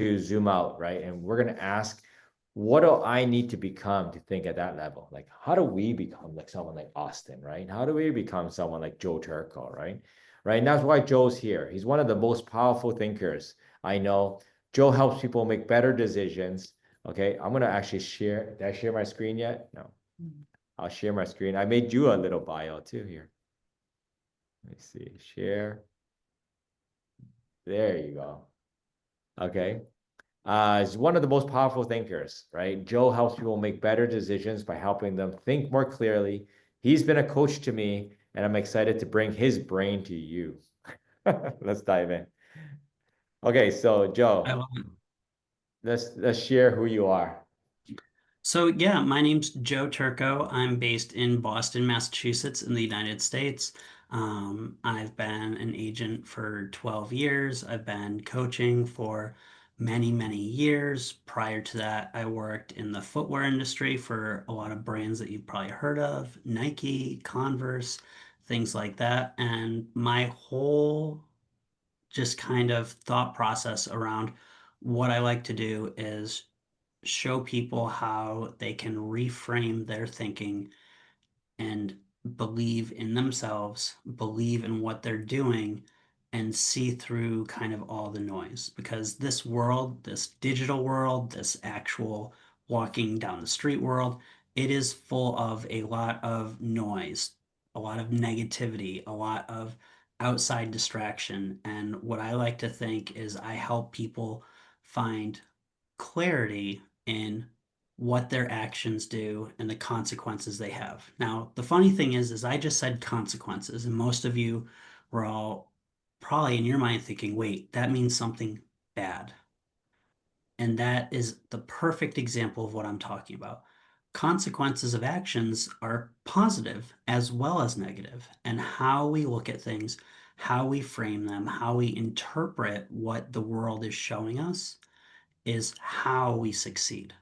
to zoom out, right? And we're going to ask, what do I need to become to think at that level? Like, how do we become like someone like Austin, right? How do we become someone like Joe Turco, right? Right. And that's why Joe's here. He's one of the most powerful thinkers I know. Joe helps people make better decisions. Okay. I'm going to actually share. Did I share my screen yet? No. I'll share my screen. I made you a little bio too here. Let me see. Share. There you go. Okay. Is one of the most powerful thinkers, right? Joe helps people make better decisions by helping them think more clearly. He's been a coach to me, and I'm excited to bring his brain to you. Let's dive in. Okay, so I Joe, love it. let's share who you are. So yeah, my name's Joe Turco. I'm based in Boston, Massachusetts, in the United States. I've been an agent for 12 years. I've been coaching for many, many years. Prior to that, I worked in the footwear industry for a lot of brands that you've probably heard of, Nike, Converse, things like that. And my whole just kind of thought process around what I like to do is show people how they can reframe their thinking and believe in themselves, believe in what they're doing, and see through kind of all the noise. Because this world, this digital world, this actual walking down the street world, it is full of a lot of noise, a lot of negativity, a lot of outside distraction. And what I like to think is I help people find clarity in what their actions do and the consequences they have. Now, the funny thing is I just said consequences, and most of you were all probably in your mind thinking, wait, that means something bad. And that is the perfect example of what I'm talking about. Consequences of actions are positive as well as negative, and how we look at things, how we frame them, how we interpret what the world is showing us is how we succeed.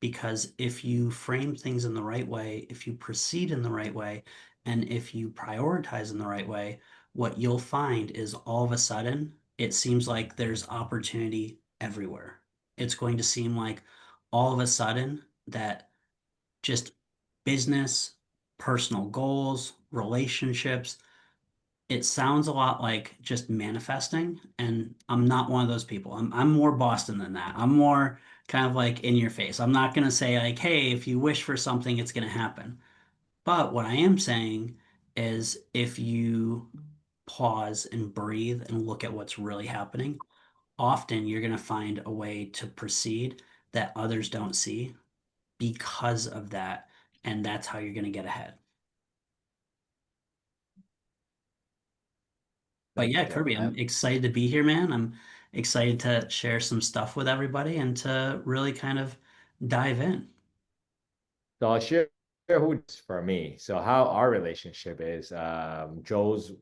Because if you frame things in the right way, if you proceed in the right way, and if you prioritize in the right way, what you'll find is all of a sudden it seems like there's opportunity everywhere. It's going to seem like all of a sudden that just business, personal goals, relationships, it sounds a lot like just manifesting, and I'm not one of those people. I'm more Boston than that. I'm more kind of like in your face. I'm not gonna say like, hey, if you wish for something, it's gonna happen. But what I am saying is if you pause and breathe and look at what's really happening, often you're gonna find a way to proceed that others don't see because of that, and that's how you're gonna get ahead. But Thank you, yeah, Joe. Kirby, I'm excited to be here, man. I'm excited to share some stuff with everybody and to really kind of dive in. So I'll share who it's for me. So how our relationship is, Joe's,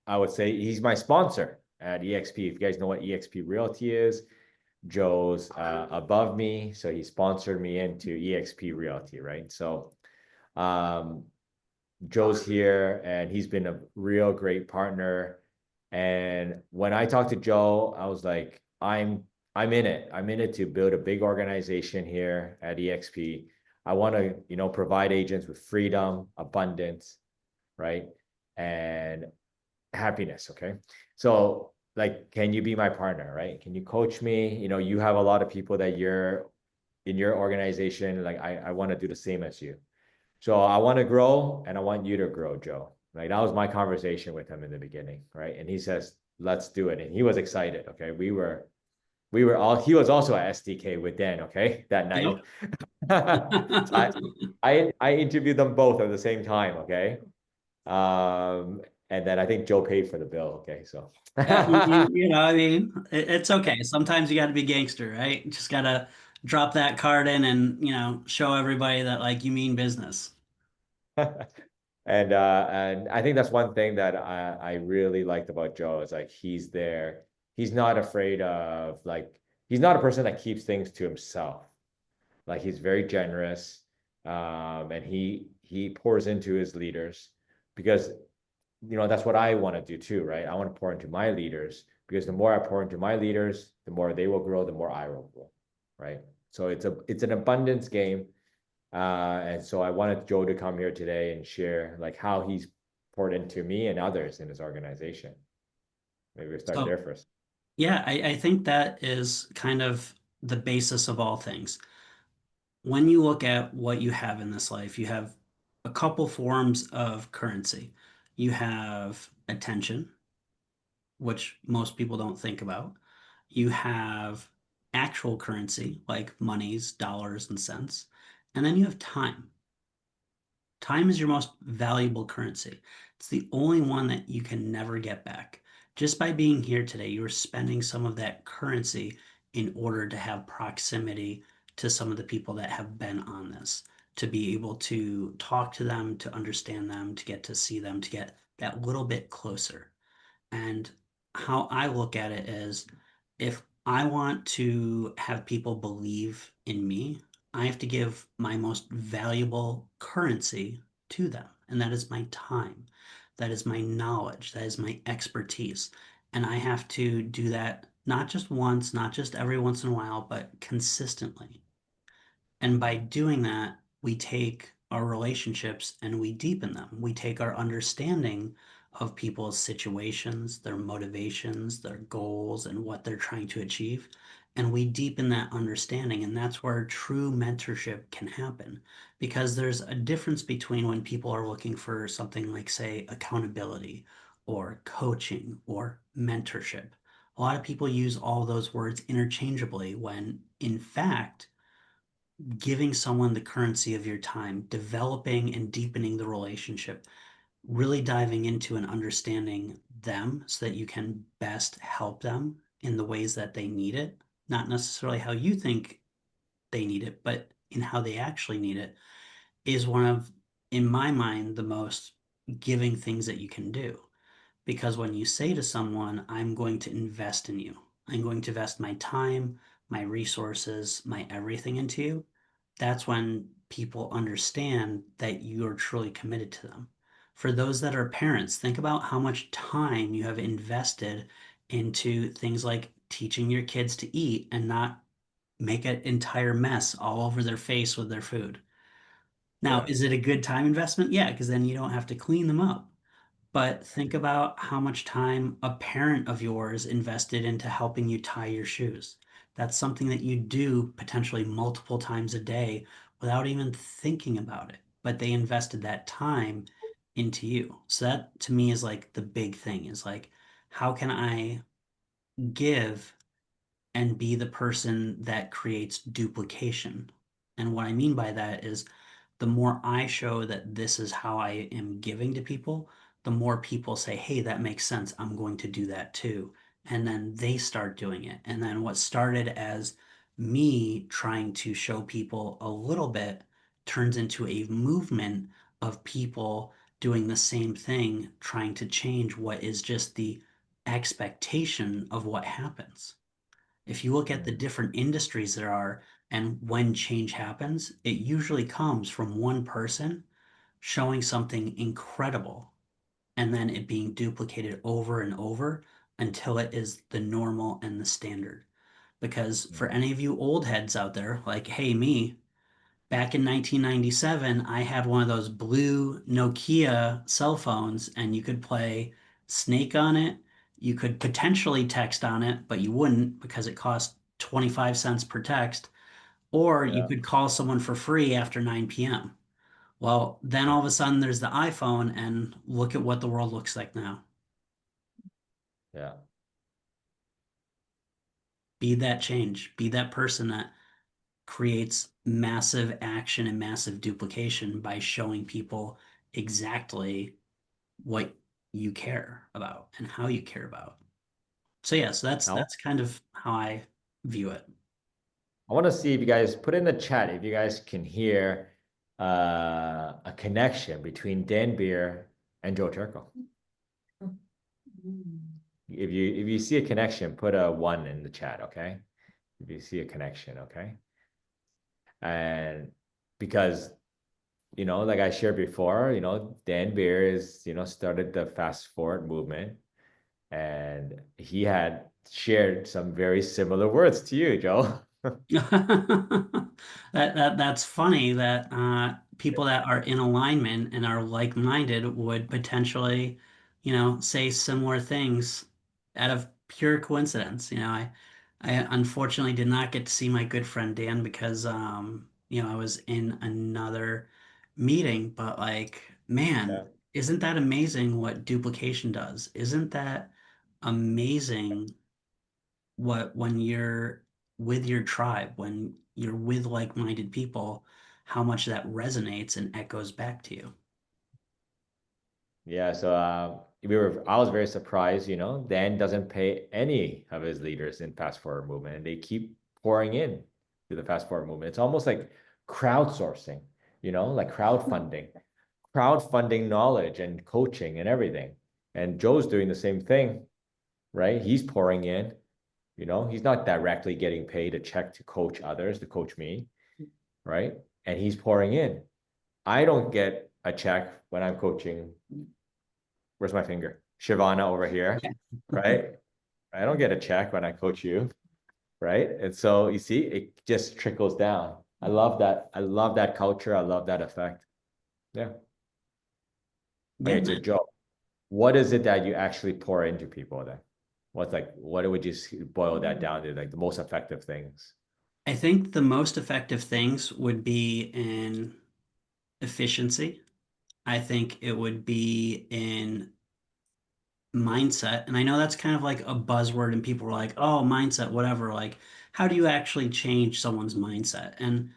I would say he's my sponsor at EXP. If you guys know what EXP Realty is, Joe's above me, so he sponsored me into EXP Realty, right? So um, Joe's here, and he's been a real great partner. And when I talked to Joe, I was like, I'm in it. I'm in it to build a big organization here at EXP. I want to, provide agents with freedom, abundance, right? And happiness. Okay. So like, can you be my partner, right? Can you coach me? You have a lot of people that you're in your organization. Like I want to do the same as you. So I want to grow and I want you to grow, Joe. Like that was my conversation with him in the beginning, right? And he says, let's do it. And he was excited. Okay. We were all, he was also at SDK with Dan, okay, that Yep. night. So I interviewed them both at the same time, okay? And then I think Joe paid for the bill. Okay, so I mean, I mean, it's okay. Sometimes you got to be gangster, right? Just got to drop that card in and, show everybody that like you mean business. and I think that's one thing that I really liked about Joe is like he's there. He's not afraid of like he's not a person that keeps things to himself. Like he's very generous, and he pours into his leaders because that's what I want to do too, right? I want to pour into my leaders because the more I pour into my leaders, the more they will grow, the more I will grow, right? So it's an abundance game. And so I wanted Joe to come here today and share like how he's poured into me and others in his organization. Maybe we'll start So there first. yeah, I think that is kind of the basis of all things. When you look at what you have in this life, you have a couple forms of currency. You have attention, which most people don't think about. You have actual currency, like monies, dollars, and cents. And then you have time. Time is your most valuable currency. It's the only one that you can never get back. Just by being here today, you're spending some of that currency in order to have proximity to some of the people that have been on this, to be able to talk to them, to understand them, to get to see them, to get that little bit closer. And how I look at it is if I want to have people believe in me, I have to give my most valuable currency to them. And that is my time. That is my knowledge. That is my expertise. And I have to do that not just once, not just every once in a while, but consistently. And by doing that, we take our relationships and we deepen them. We take our understanding of people's situations, their motivations, their goals, and what they're trying to achieve. And we deepen that understanding. And that's where true mentorship can happen. Because there's a difference between when people are looking for something like, say, accountability or coaching or mentorship. A lot of people use all those words interchangeably when, in fact, giving someone the currency of your time, developing and deepening the relationship, really diving into and understanding them so that you can best help them in the ways that they need it, not necessarily how you think they need it, but in how they actually need it, is one of, in my mind, the most giving things that you can do. Because when you say to someone, I'm going to invest in you, I'm going to invest my time, my resources, my everything into you, that's when people understand that you're truly committed to them. For those that are parents, think about how much time you have invested into things like teaching your kids to eat and not make an entire mess all over their face with their food. Now, Yeah. is it a good time investment? Yeah, because then you don't have to clean them up. But think about how much time a parent of yours invested into helping you tie your shoes. That's something that you do potentially multiple times a day without even thinking about it. But they invested that time into you. So that to me is like the big thing is like, how can I give and be the person that creates duplication? And what I mean by that is the more I show that this is how I am giving to people, the more people say, hey, that makes sense. I'm going to do that too. And then they start doing it. And then what started as me trying to show people a little bit turns into a movement of people doing the same thing, trying to change what is just the expectation of what happens. If you look at the Mm. different industries there are and when change happens, it usually comes from one person showing something incredible and then it being duplicated over and over until it is the normal and the standard. Because for Mm. any of you old heads out there, like, hey, me, back in 1997, I had one of those blue Nokia cell phones, and you could play Snake on it. You could potentially text on it, but you wouldn't because it cost 25 cents per text. Or you Yeah. could call someone for free after 9 p.m. Well, then Yeah. all of a sudden there's the iPhone, and look at what the world looks like now. Yeah. Be that change, be that person that creates massive action and massive duplication by showing people exactly what you care about and how you care about. So yeah, so that's Now, that's kind of how I view it. I want to see if you guys put in the chat if you guys can hear a connection between Dan Beer and Joe Turco. If you see a connection, put a one in the chat, okay? If you see a connection, okay? And because like I shared before, Dan Beer is, started the fast forward movement. and he had shared some very similar words to you, Joe. That's funny that people that are in alignment and are like-minded would potentially, say similar things out of pure coincidence. I unfortunately did not get to see my good friend Dan because I was in another meeting, but like, man, Yeah. isn't that amazing what duplication does? Isn't that amazing what when you're with your tribe, when you're with like-minded people, how much that resonates and echoes back to you. Yeah, so I was very surprised, Dan doesn't pay any of his leaders in fast forward movement, and they keep pouring in to the fast forward movement. It's almost like crowdsourcing, like crowdfunding knowledge and coaching and everything. And Joe's doing the same thing, right? He's pouring in, he's not directly getting paid a check to coach others, to coach me, right? And he's pouring in. I don't get a check when I'm coaching. Where's my finger? Shivana over here, right? I don't get a check when I coach you, right? And so you see, it just trickles down. I love that. I love that culture. I love that effect. Yeah. Yeah, Okay, so man. Joe, what is it that you actually pour into people then? What would you boil that down to, like the most effective things? I think the most effective things would be in efficiency. I think it would be in mindset. And I know that's kind of like a buzzword, and people are like, oh, mindset, whatever. Like, how do you actually change someone's mindset? And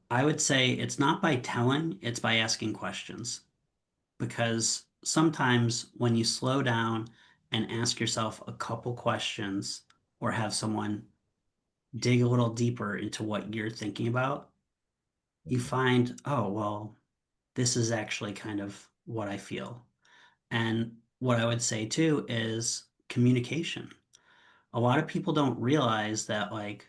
I would say it's not by telling, it's by asking questions. Because sometimes when you slow down and ask yourself a couple questions or have someone dig a little deeper into what you're thinking about, you find, oh, well, this is actually kind of what I feel. And what I would say too is communication. A lot of people don't realize that, like,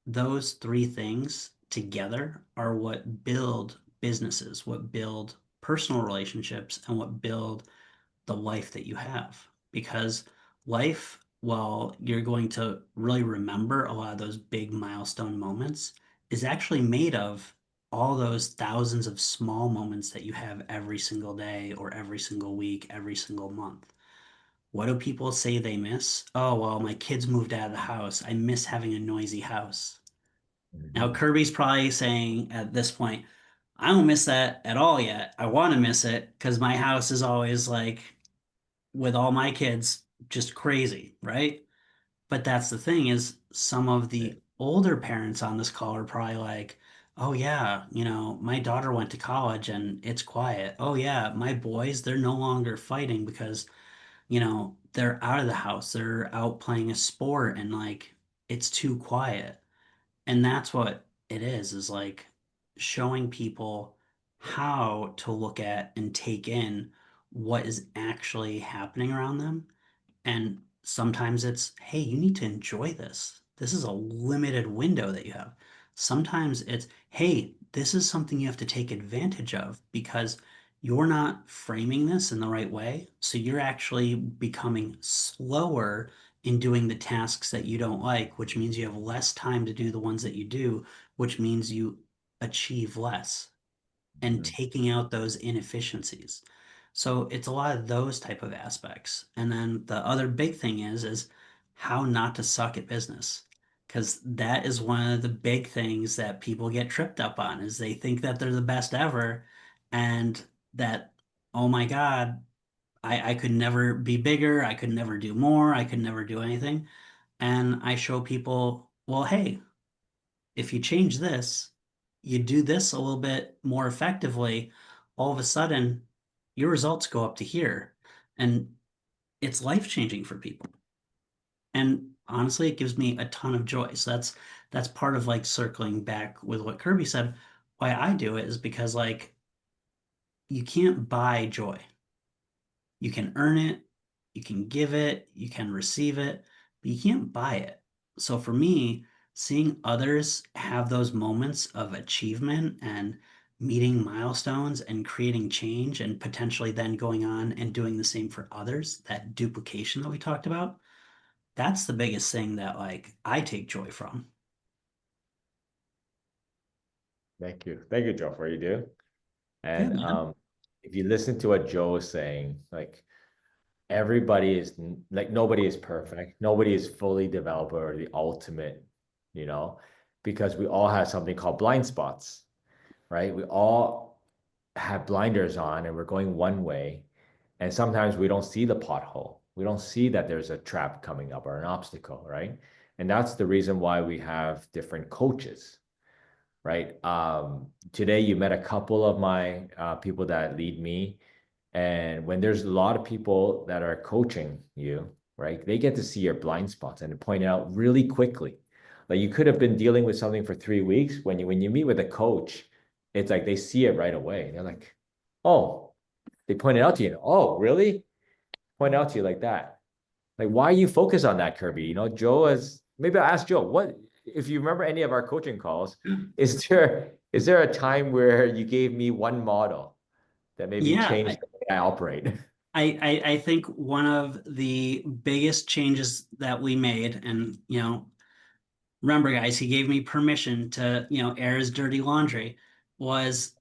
those three things together are what build businesses, what build personal relationships, and what build the life that you have. Because life, while you're going to really remember a lot of those big milestone moments, is actually made of all those thousands of small moments that you have every single day or every single week, every single month. What do people say they miss? Oh, well, my kids moved out of the house. I miss having a noisy house. Now, Mhm. Kirby's probably saying at this point, I don't miss that at all yet. I want to miss it because my house is always like with all my kids just crazy, right? But that's the thing is some of the older parents on this call are probably like, oh yeah, my daughter went to college and it's quiet. Oh yeah, my boys, they're no longer fighting because, they're out of the house. They're out playing a sport and like it's too quiet. And that's what it is like showing people how to look at and take in what is actually happening around them. And sometimes it's, hey, you need to enjoy this. This is a limited window that you have. Sometimes it's, hey, this is something you have to take advantage of because you're not framing this in the right way. So you're actually becoming slower in doing the tasks that you don't like, which means you have less time to do the ones that you do, which means you achieve less and Mhm. taking out those inefficiencies. So it's a lot of those type of aspects. And then the other big thing is how not to suck at business. Because that is one of the big things that people get tripped up on is they think that they're the best ever and that, oh my God, I could never be bigger, I could never do more, I could never do anything. And I show people, well, hey, if you change this, you do this a little bit more effectively, all of a sudden your results go up to here. And it's life changing for people. And honestly, it gives me a ton of joy. So that's part of like circling back with what Kirby said. Why I do it is because like you can't buy joy. You can earn it, you can give it, you can receive it, but you can't buy it. So for me, seeing others have those moments of achievement and meeting milestones and creating change and potentially then going on and doing the same for others, that duplication that we talked about, that's the biggest thing that like I take joy from. Thank you, Joe, for what you do. Yeah, And man. if you listen to what Joe is saying, like everybody is like nobody is perfect, nobody is fully developed or the ultimate, you know, because we all have something called blind spots, right? We all have blinders on and we're going one way, and sometimes we don't see the pothole. We don't see that there's a trap coming up or an obstacle, right? And that's the reason why we have different coaches, right? Today you met a couple of my people that lead me, and when there's a lot of people that are coaching you, right, they get to see your blind spots and point it out really quickly. Like you could have been dealing with something for 3 weeks. When you meet with a coach, it's like they see it right away. They're like, oh, they point it out to you. Oh, really? Point it out to you like that. Like, why you focus on that, Kirby? You know, Joe is maybe I'll ask Joe, what if you remember any of our coaching calls, is there a time where you gave me one model that maybe Yeah, changed the way I operate? I think one of the biggest changes that we made, and remember, guys, he gave me permission to, air his dirty laundry, was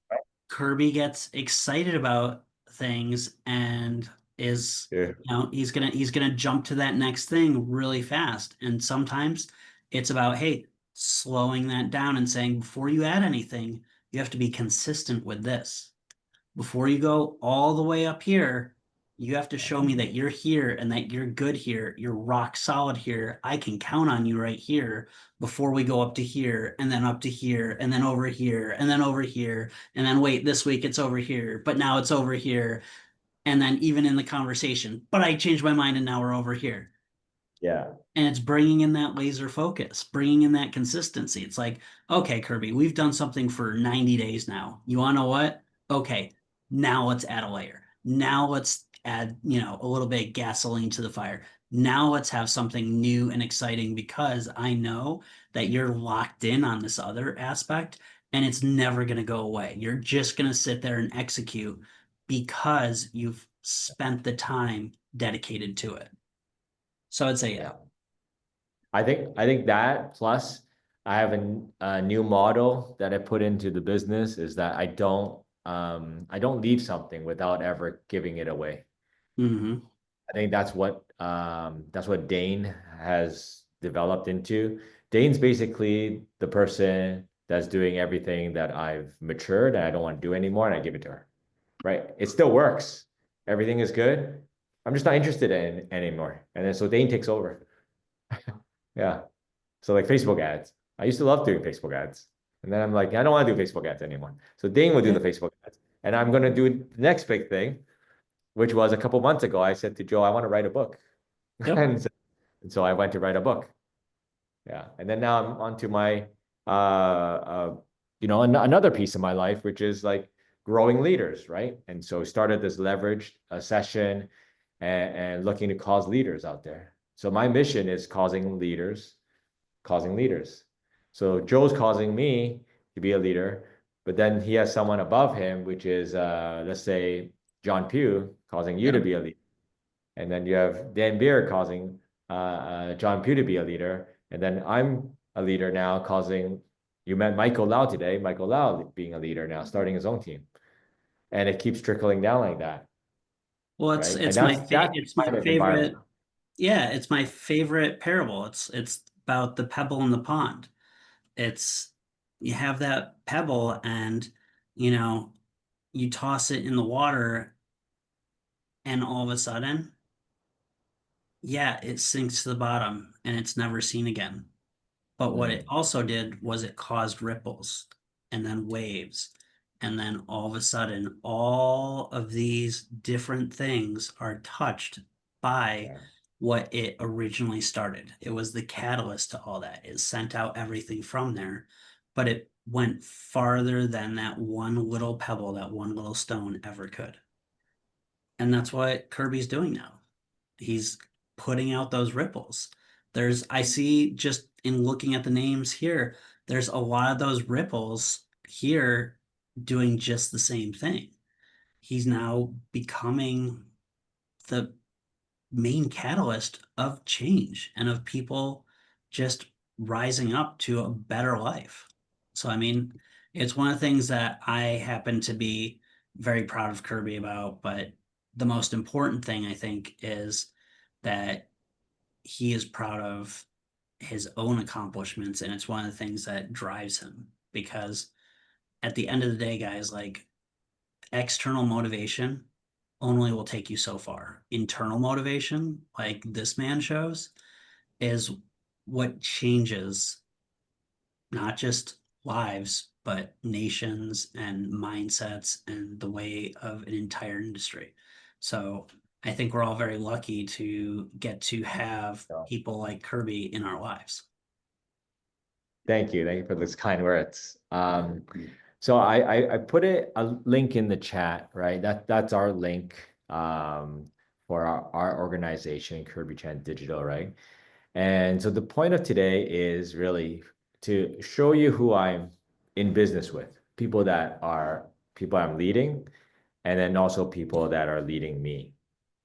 Kirby gets excited about things and is, Yeah. he's gonna jump to that next thing really fast. And sometimes it's about, hey, slowing that down and saying, before you add anything, you have to be consistent with this. Before you go all the way up here, you have to show me that you're here and that you're good here. You're rock solid here. I can count on you right here before we go up to here and then up to here and then over here and then over here. And then wait, this week it's over here, but now it's over here. And then even in the conversation, but I changed my mind and now we're over here. Yeah. And it's bringing in that laser focus, bringing in that consistency. It's like, okay, Kirby, we've done something for 90 days now. You want to know what? Okay, now let's add a layer. Now let's add, a little bit of gasoline to the fire. Now let's have something new and exciting because I know that you're locked in on this other aspect and it's never going to go away. You're just going to sit there and execute because you've spent the time dedicated to it. So I'd say, yeah. Yeah. I think that plus I have a new model that I put into the business is that I don't leave something without ever giving it away. Hmm. I think that's what Dane has developed into. Dane's basically the person that's doing everything that I've matured and I don't want to do anymore, and I give it to her. Right? It still works. Everything is good. I'm just not interested in anymore. And then so Dane takes over. Yeah. So like Facebook ads. I used to love doing Facebook ads. And then I'm like, I don't want to do Facebook ads anymore. So Dane will do the Okay. Facebook ads. And I'm gonna do the next big thing, which was a couple months ago. I said to Joe, I want to write a book. Yep. And so I went to write a book. Yeah. And then now I'm on to my another piece of my life, which is like growing leaders, right? And so started this leveraged session and looking to cause leaders out there. So my mission is causing leaders. So Joe's causing me to be a leader, but then he has someone above him, which is let's say John Pugh causing you to Yep. be a leader. And then you have Dan Beer causing John Pugh to be a leader. And then I'm a leader now causing, you met Michael Lau today, Michael Lau being a leader now, starting his own team. And it keeps trickling down like that, Well, it's right? And it's my that's it's the my kind of favorite. environment. Yeah, it's my favorite parable. It's about the pebble in the pond. It's you have that pebble and you know you toss it in the water and all of a sudden, yeah, it sinks to the bottom and it's never seen again. But what it Mm, also did was it caused ripples and then waves. And then all of a sudden, all of these different things are touched by yeah, what it originally started. It was the catalyst to all that. It sent out everything from there, but it went farther than that one little pebble, that one little stone ever could. And that's what Kirby's doing now. He's putting out those ripples. I see just in looking at the names here, there's a lot of those ripples here doing just the same thing. He's now becoming the main catalyst of change and of people just rising up to a better life. So, I mean, it's one of the things that I happen to be very proud of Kirby about, but the most important thing I think is that he is proud of his own accomplishments, and it's one of the things that drives him because at the end of the day, guys, like external motivation only will take you so far. Internal motivation, like this man shows, is what changes not just lives, but nations and mindsets and the way of an entire industry. So I think we're all very lucky to get to have So, people like Kirby in our lives. thank you. Thank you for those kind words. So I put a link in the chat, right? That's our link for our organization, Kirby Chan Digital, right? And so the point of today is really to show you who I'm in business with, people I'm leading, and then also people that are leading me,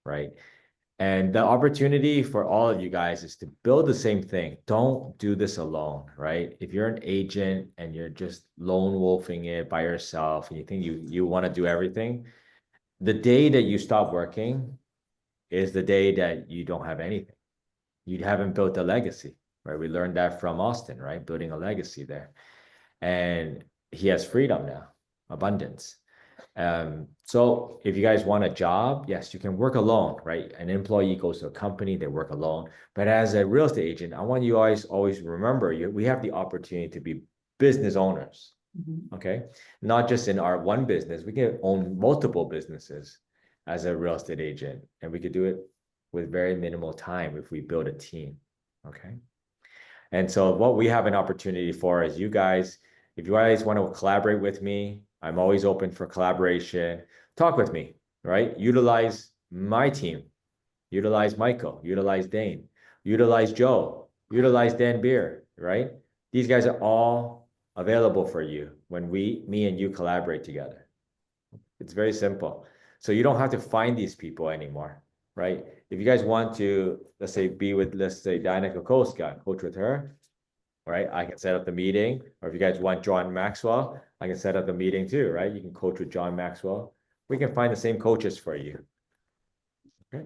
right? And the opportunity for all of you guys is to build the same thing. Don't do this alone, right? If you're an agent and you're just lone wolfing it by yourself and you think you want to do everything, the day that you stop working is the day that you don't have anything. You haven't built a legacy, right? We learned that from Austin, right? Building a legacy there. And he has freedom now, abundance. So if you guys want a job, yes, you can work alone, right? An employee goes to a company, they work alone. But as a real estate agent, I want you guys always remember we have the opportunity to be business owners, Mhm. okay? Not just in our one business, we can own multiple businesses as a real estate agent, and we could do it with very minimal time if we build a team, okay? And so what we have an opportunity for is you guys, if you guys want to collaborate with me, I'm always open for collaboration. Talk with me, right? Utilize my team, utilize Michael, utilize Dane, utilize Joe, utilize Dan Beer, right? These guys are all available for you when me and you collaborate together. It's very simple. So you don't have to find these people anymore, right? If you guys want to, let's say, be with, let's say, Diana Kokoska, coach with her, right? I can set up the meeting, or if you guys want John Maxwell, I can set up the meeting too, right? You can coach with John Maxwell. We can find the same coaches for you. Okay.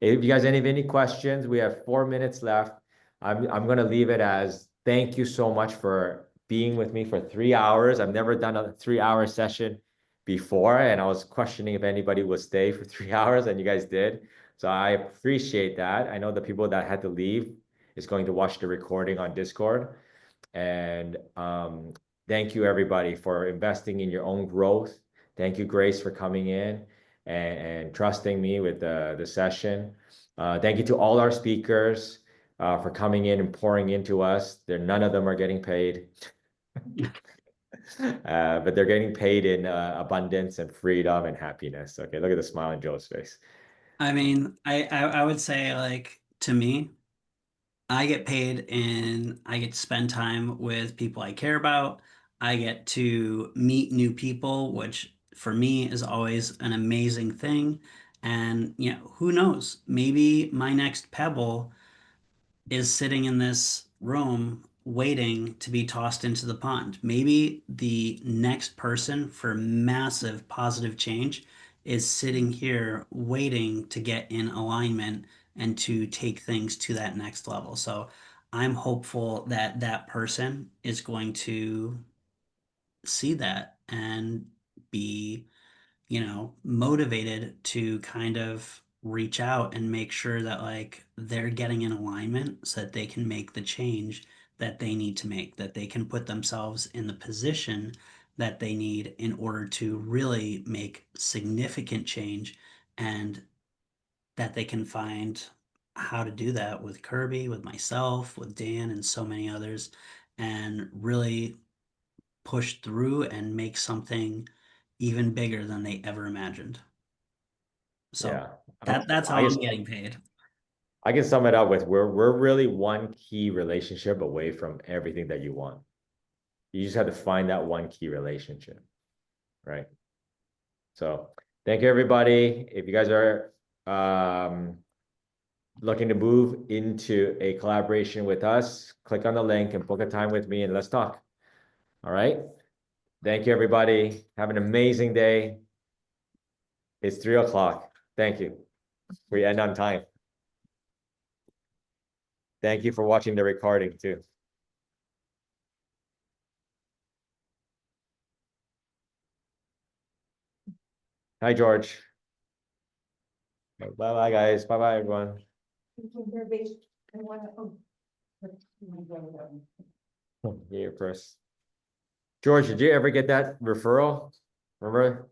If you guys have any questions, we have 4 minutes left. I'm gonna leave it as thank you so much for being with me for 3 hours. I've never done a 3 hour session before, and I was questioning if anybody would stay for 3 hours, and you guys did. So I appreciate that. I know the people that had to leave is going to watch the recording on Discord. And thank you, everybody, for investing in your own growth. Thank you, Grace, for coming in and trusting me with the session. Thank you to all our speakers for coming in and pouring into us. None of them are getting paid, but they're getting paid in abundance and freedom and happiness. Okay, look at the smile on Joe's face. I mean, I would say like to me, I get paid and I get to spend time with people I care about. I get to meet new people, which for me is always an amazing thing. And, who knows? Maybe my next pebble is sitting in this room waiting to be tossed into the pond. Maybe the next person for massive positive change is sitting here waiting to get in alignment and to take things to that next level. So I'm hopeful that that person is going to see that and be motivated to kind of reach out and make sure that like they're getting in alignment so that they can make the change that they need to make, that they can put themselves in the position that they need in order to really make significant change and that they can find how to do that with Kirby, with myself, with Dan, and so many others, and really push through and make something even bigger than they ever imagined. So Yeah, that's how I I'm guess getting paid. I can sum it up with we're really one key relationship away from everything that you want. You just have to find that one key relationship. right? So thank you, everybody. If you guys are looking to move into a collaboration with us, click on the link and book a time with me and let's talk. All right. Thank you, everybody. Have an amazing day. It's 3 o'clock. Thank you. We end on time. Thank you for watching the recording too. Hi, George. Bye-bye, guys. Bye-bye, everyone. Yeah, press. George, did you ever get that referral? Remember?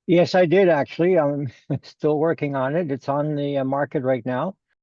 Yes, I did actually. I'm still working on it. It's on the market right now.